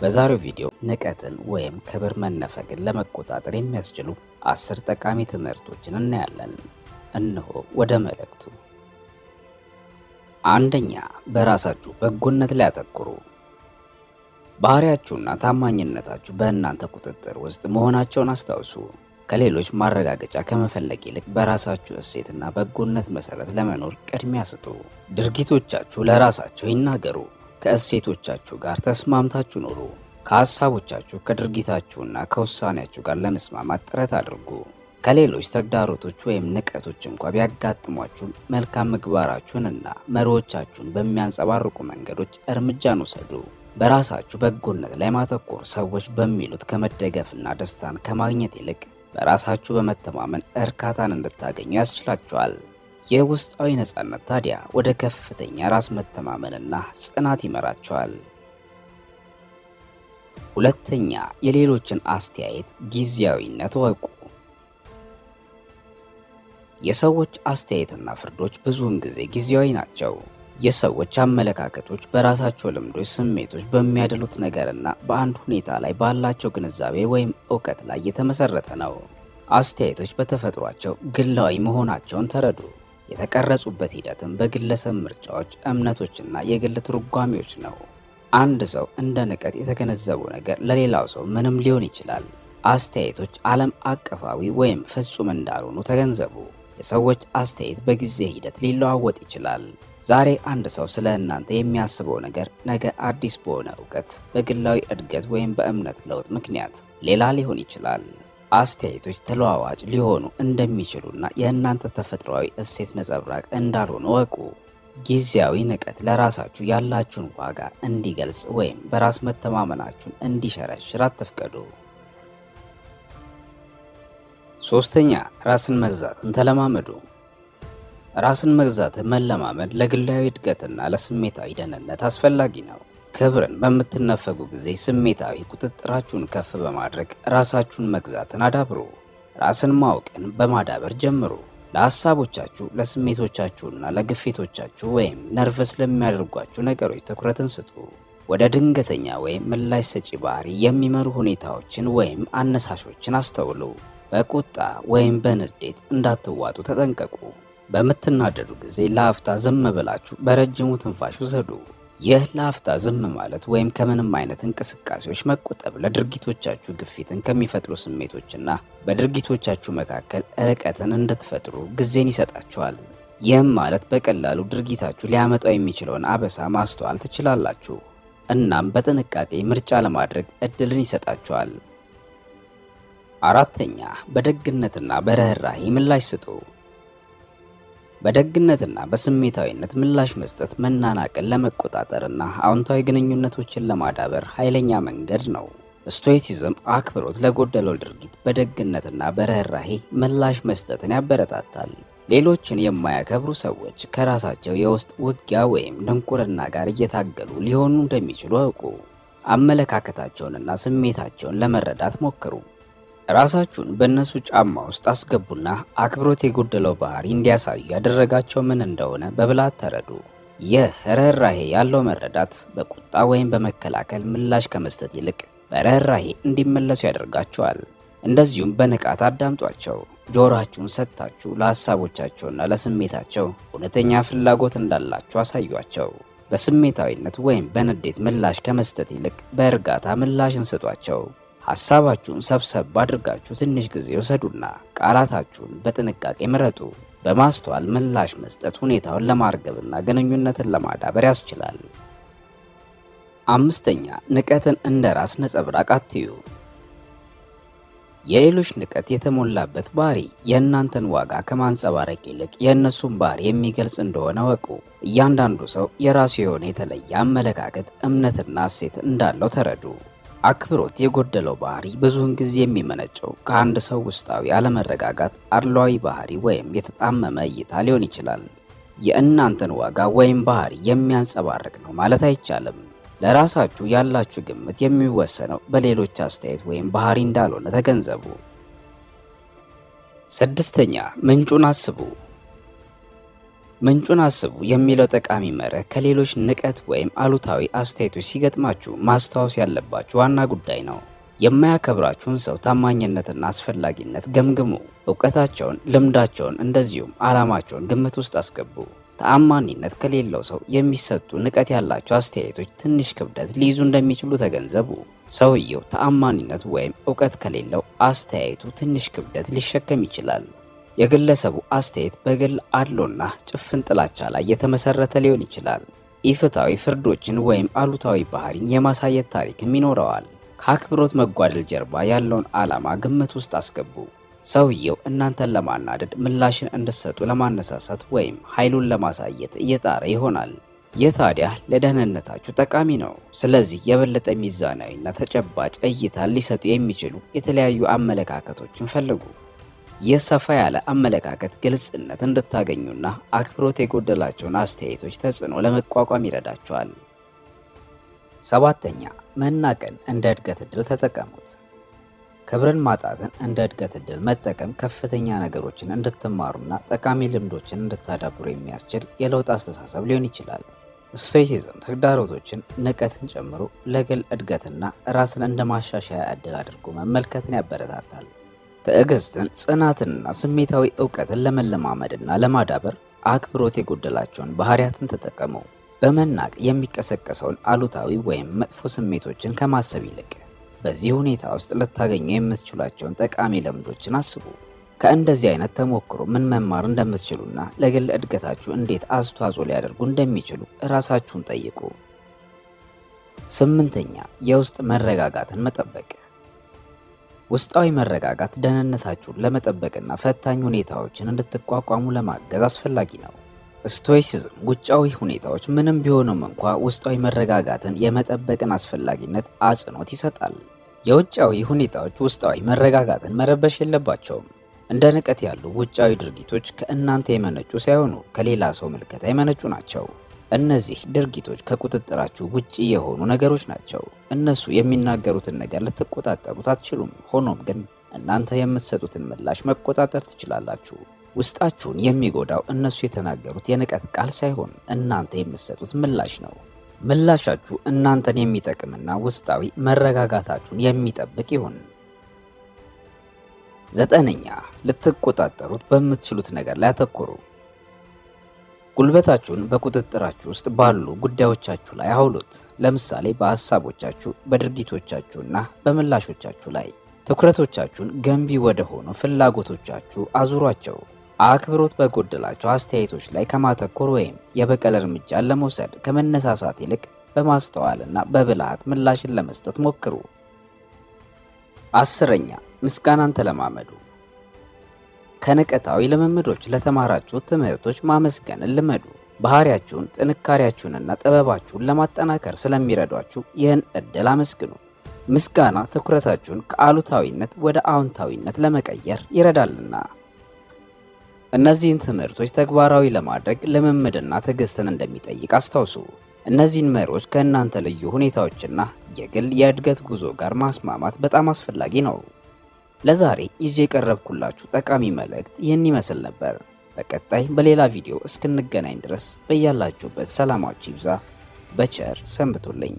በዛሬው ቪዲዮ ንቀትን ወይም ክብር መነፈግን ለመቆጣጠር የሚያስችሉ 10 ጠቃሚ ትምህርቶችን እናያለን። እነሆ ወደ መልእክቱ። አንደኛ፣ በራሳችሁ በጎነት ላይ አተኩሩ። ባህሪያችሁና ታማኝነታችሁ በእናንተ ቁጥጥር ውስጥ መሆናቸውን አስታውሱ። ከሌሎች ማረጋገጫ ከመፈለግ ይልቅ በራሳችሁ እሴትና በጎነት መሰረት ለመኖር ቅድሚያ ስጡ። ድርጊቶቻችሁ ለራሳቸው ይናገሩ። ከእሴቶቻችሁ ጋር ተስማምታችሁ ኑሩ። ከሐሳቦቻችሁ ከድርጊታችሁና ከውሳኔያችሁ ጋር ለመስማማት ጥረት አድርጉ። ከሌሎች ተግዳሮቶች ወይም ንቀቶች እንኳ ቢያጋጥሟችሁ መልካም ምግባራችሁንና መርሆቻችሁን በሚያንጸባርቁ መንገዶች እርምጃን ውሰዱ። በራሳችሁ በጎነት ላይ ማተኮር ሰዎች በሚሉት ከመደገፍና ደስታን ከማግኘት ይልቅ በራሳችሁ በመተማመን እርካታን እንድታገኙ ያስችላችኋል። የውስጣዊ ነፃነት ታዲያ ወደ ከፍተኛ ራስ መተማመንና ጽናት ይመራችኋል። ሁለተኛ፣ የሌሎችን አስተያየት ጊዜያዊነት ወቁ። የሰዎች አስተያየትና ፍርዶች ብዙውን ጊዜ ጊዜያዊ ናቸው። የሰዎች አመለካከቶች በራሳቸው ልምዶች፣ ስሜቶች፣ በሚያደሉት ነገርና በአንድ ሁኔታ ላይ ባላቸው ግንዛቤ ወይም እውቀት ላይ የተመሰረተ ነው። አስተያየቶች በተፈጥሯቸው ግላዊ መሆናቸውን ተረዱ። የተቀረጹበት ሂደትም በግለሰብ ምርጫዎች፣ እምነቶችና የግል ትርጓሜዎች ነው። አንድ ሰው እንደ ንቀት የተገነዘበው ነገር ለሌላው ሰው ምንም ሊሆን ይችላል። አስተያየቶች ዓለም አቀፋዊ ወይም ፍጹም እንዳልሆኑ ተገንዘቡ። የሰዎች አስተያየት በጊዜ ሂደት ሊለዋወጥ ይችላል። ዛሬ አንድ ሰው ስለ እናንተ የሚያስበው ነገር ነገ አዲስ በሆነ እውቀት፣ በግላዊ እድገት ወይም በእምነት ለውጥ ምክንያት ሌላ ሊሆን ይችላል። አስተያየቶች ተለዋዋጭ ሊሆኑ እንደሚችሉና የእናንተ ተፈጥሯዊ እሴት ነጸብራቅ እንዳልሆኑ እወቁ። ጊዜያዊ ንቀት ለራሳችሁ ያላችሁን ዋጋ እንዲገልጽ ወይም በራስ መተማመናችሁን እንዲሸረሽር አትፍቀዱ። ሶስተኛ፣ ራስን መግዛትን ተለማመዱ። ራስን መግዛትን መለማመድ ለግላዊ እድገትና ለስሜታዊ ደህንነት አስፈላጊ ነው። ክብርን በምትነፈጉ ጊዜ ስሜታዊ ቁጥጥራችሁን ከፍ በማድረግ ራሳችሁን መግዛትን አዳብሩ። ራስን ማወቅን በማዳበር ጀምሩ። ለሐሳቦቻችሁ፣ ለስሜቶቻችሁና ለግፊቶቻችሁ ወይም ነርቨስ ለሚያደርጓችሁ ነገሮች ትኩረትን ስጡ። ወደ ድንገተኛ ወይም ምላሽ ሰጪ ባህሪ የሚመሩ ሁኔታዎችን ወይም አነሳሾችን አስተውሉ። በቁጣ ወይም በንዴት እንዳትዋጡ ተጠንቀቁ። በምትናደዱ ጊዜ ለአፍታ ዝም ብላችሁ በረጅሙ ትንፋሽ ውሰዱ። ይህ ለአፍታ ዝም ማለት ወይም ከምንም አይነት እንቅስቃሴዎች መቆጠብ ለድርጊቶቻችሁ ግፊትን ከሚፈጥሩ ስሜቶችና በድርጊቶቻችሁ መካከል ርቀትን እንድትፈጥሩ ጊዜን ይሰጣችኋል። ይህም ማለት በቀላሉ ድርጊታችሁ ሊያመጣው የሚችለውን አበሳ ማስተዋል ትችላላችሁ። እናም በጥንቃቄ ምርጫ ለማድረግ እድልን ይሰጣችኋል። አራተኛ፣ በደግነትና በርህራሄ ምላሽ ስጡ። በደግነትና በስሜታዊነት ምላሽ መስጠት መናናቅን ለመቆጣጠርና አዎንታዊ ግንኙነቶችን ለማዳበር ኃይለኛ መንገድ ነው። ስቶይሲዝም አክብሮት ለጎደለው ድርጊት በደግነትና በርህራሄ ምላሽ መስጠትን ያበረታታል። ሌሎችን የማያከብሩ ሰዎች ከራሳቸው የውስጥ ውጊያ ወይም ድንቁርና ጋር እየታገሉ ሊሆኑ እንደሚችሉ አውቁ። አመለካከታቸውንና ስሜታቸውን ለመረዳት ሞክሩ። ራሳችሁን በእነሱ ጫማ ውስጥ አስገቡና አክብሮት የጎደለው ባህሪ እንዲያሳዩ ያደረጋቸው ምን እንደሆነ በብልሃት ተረዱ። ይህ ርህራሄ ያለው መረዳት በቁጣ ወይም በመከላከል ምላሽ ከመስጠት ይልቅ በርህራሄ እንዲመለሱ ያደርጋቸዋል። እንደዚሁም በንቃት አዳምጧቸው። ጆሮአችሁን ሰጥታችሁ ለሐሳቦቻቸውና ለስሜታቸው እውነተኛ ፍላጎት እንዳላችሁ አሳዩአቸው። በስሜታዊነት ወይም በንዴት ምላሽ ከመስጠት ይልቅ በእርጋታ ምላሽን ስጧቸው። ሐሳባችሁን ሰብሰብ አድርጋችሁ ትንሽ ጊዜ ውሰዱና ቃላታችሁን በጥንቃቄ ምረጡ። በማስተዋል ምላሽ መስጠት ሁኔታውን ለማርገብና ግንኙነትን ለማዳበር ያስችላል። አምስተኛ፣ ንቀትን እንደ ራስ ነጸብራቅ አትዩ። የሌሎች ንቀት የተሞላበት ባህሪ የእናንተን ዋጋ ከማንጸባረቅ ይልቅ የእነሱን ባህሪ የሚገልጽ እንደሆነ ወቁ። እያንዳንዱ ሰው የራሱ የሆነ የተለየ አመለካከት፣ እምነትና እሴት እንዳለው ተረዱ። አክብሮት የጎደለው ባህሪ ብዙውን ጊዜ የሚመነጨው ከአንድ ሰው ውስጣዊ አለመረጋጋት፣ አድሏዊ ባህሪ ወይም የተጣመመ እይታ ሊሆን ይችላል። የእናንተን ዋጋ ወይም ባህሪ የሚያንጸባርቅ ነው ማለት አይቻልም። ለራሳችሁ ያላችሁ ግምት የሚወሰነው በሌሎች አስተያየት ወይም ባህሪ እንዳልሆነ ተገንዘቡ። ስድስተኛ፣ ምንጩን አስቡ። ምንጩን አስቡ የሚለው ጠቃሚ መርህ ከሌሎች ንቀት ወይም አሉታዊ አስተያየቶች ሲገጥማችሁ ማስታወስ ያለባችሁ ዋና ጉዳይ ነው። የማያከብራችሁን ሰው ታማኝነትና አስፈላጊነት ገምግሙ። እውቀታቸውን፣ ልምዳቸውን እንደዚሁም ዓላማቸውን ግምት ውስጥ አስገቡ። ተአማኒነት ከሌለው ሰው የሚሰጡ ንቀት ያላቸው አስተያየቶች ትንሽ ክብደት ሊይዙ እንደሚችሉ ተገንዘቡ። ሰውየው ተአማኒነት ወይም እውቀት ከሌለው አስተያየቱ ትንሽ ክብደት ሊሸከም ይችላል። የግለሰቡ አስተያየት በግል አድሎና ጭፍን ጥላቻ ላይ የተመሰረተ ሊሆን ይችላል። ኢፍትሐዊ ፍርዶችን ወይም አሉታዊ ባህሪን የማሳየት ታሪክም ይኖረዋል። ከአክብሮት መጓደል ጀርባ ያለውን ዓላማ ግምት ውስጥ አስገቡ። ሰውየው እናንተን ለማናደድ ምላሽን እንድትሰጡ ለማነሳሳት ወይም ኃይሉን ለማሳየት እየጣረ ይሆናል። ይህ ታዲያ ለደህንነታችሁ ጠቃሚ ነው። ስለዚህ የበለጠ ሚዛናዊና ተጨባጭ እይታን ሊሰጡ የሚችሉ የተለያዩ አመለካከቶችን ፈልጉ። ይህ ሰፋ ያለ አመለካከት ግልጽነት እንድታገኙና አክብሮት የጎደላቸውን አስተያየቶች ተጽዕኖ ለመቋቋም ይረዳቸዋል። 7ኛ መናቅን እንደ እድገት ዕድል ተጠቀሙት። ክብርን ማጣትን እንደ እድገት ዕድል መጠቀም ከፍተኛ ነገሮችን እንድትማሩና ጠቃሚ ልምዶችን እንድታዳብሩ የሚያስችል የለውጥ አስተሳሰብ ሊሆን ይችላል። ስቶይሲዝም ተግዳሮቶችን፣ ንቀትን ጨምሮ ለግል እድገትና ራስን እንደ ማሻሻያ ዕድል አድርጎ መመልከትን ያበረታታል። ትዕግስትን፣ ጽናትንና ስሜታዊ እውቀትን ለመለማመድና ለማዳበር አክብሮት የጎደላቸውን ባህሪያትን ተጠቀሙ። በመናቅ የሚቀሰቀሰውን አሉታዊ ወይም መጥፎ ስሜቶችን ከማሰብ ይልቅ በዚህ ሁኔታ ውስጥ ልታገኙ የምትችሏቸውን ጠቃሚ ልምዶችን አስቡ። ከእንደዚህ አይነት ተሞክሮ ምን መማር እንደምትችሉና ለግል እድገታችሁ እንዴት አስተዋጽኦ ሊያደርጉ እንደሚችሉ እራሳችሁን ጠይቁ። 8ኛ የውስጥ መረጋጋትን መጠበቅ። ውስጣዊ መረጋጋት ደህንነታችሁን ለመጠበቅና ፈታኝ ሁኔታዎችን እንድትቋቋሙ ለማገዝ አስፈላጊ ነው። ስቶይሲዝም ውጫዊ ሁኔታዎች ምንም ቢሆኑም እንኳ ውስጣዊ መረጋጋትን የመጠበቅን አስፈላጊነት አጽንኦት ይሰጣል። የውጫዊ ሁኔታዎች ውስጣዊ መረጋጋትን መረበሽ የለባቸውም። እንደ ንቀት ያሉ ውጫዊ ድርጊቶች ከእናንተ የመነጩ ሳይሆኑ ከሌላ ሰው ምልከታ የመነጩ ናቸው። እነዚህ ድርጊቶች ከቁጥጥራችሁ ውጪ የሆኑ ነገሮች ናቸው። እነሱ የሚናገሩትን ነገር ልትቆጣጠሩት አትችሉም። ሆኖም ግን እናንተ የምትሰጡትን ምላሽ መቆጣጠር ትችላላችሁ። ውስጣችሁን የሚጎዳው እነሱ የተናገሩት የንቀት ቃል ሳይሆን እናንተ የምትሰጡት ምላሽ ነው። ምላሻችሁ እናንተን የሚጠቅምና ውስጣዊ መረጋጋታችሁን የሚጠብቅ ይሁን። 9ኛ ልትቆጣጠሩት በምትችሉት ነገር ላይ አተኩሩ። ጉልበታችሁን በቁጥጥራችሁ ውስጥ ባሉ ጉዳዮቻችሁ ላይ አውሉት። ለምሳሌ በሐሳቦቻችሁ፣ በድርጊቶቻችሁና በምላሾቻችሁ ላይ። ትኩረቶቻችሁን ገንቢ ወደ ሆኑ ፍላጎቶቻችሁ አዙሯቸው። አክብሮት በጎደላቸው አስተያየቶች ላይ ከማተኮር ወይም የበቀል እርምጃን ለመውሰድ ከመነሳሳት ይልቅ በማስተዋልና በብልሃት ምላሽን ለመስጠት ሞክሩ። 10ኛ ምስጋናን ተለማመዱ። ከንቀታዊ ልምምዶች ለተማራችሁት ትምህርቶች ማመስገንን ልመዱ። ባህሪያችሁን፣ ጥንካሬያችሁንና ጥበባችሁን ለማጠናከር ስለሚረዷችሁ ይህን ዕድል አመስግኑ። ምስጋና ትኩረታችሁን ከአሉታዊነት ወደ አዎንታዊነት ለመቀየር ይረዳልና። እነዚህን ትምህርቶች ተግባራዊ ለማድረግ ልምምድና ትዕግስትን እንደሚጠይቅ አስታውሱ። እነዚህን መርሆች ከእናንተ ልዩ ሁኔታዎችና የግል የእድገት ጉዞ ጋር ማስማማት በጣም አስፈላጊ ነው። ለዛሬ ይዤ የቀረብኩላችሁ ጠቃሚ መልእክት ይህን ይመስል ነበር። በቀጣይ በሌላ ቪዲዮ እስክንገናኝ ድረስ በያላችሁበት ሰላማችሁ ይብዛ። በቸር ሰንብቱልኝ።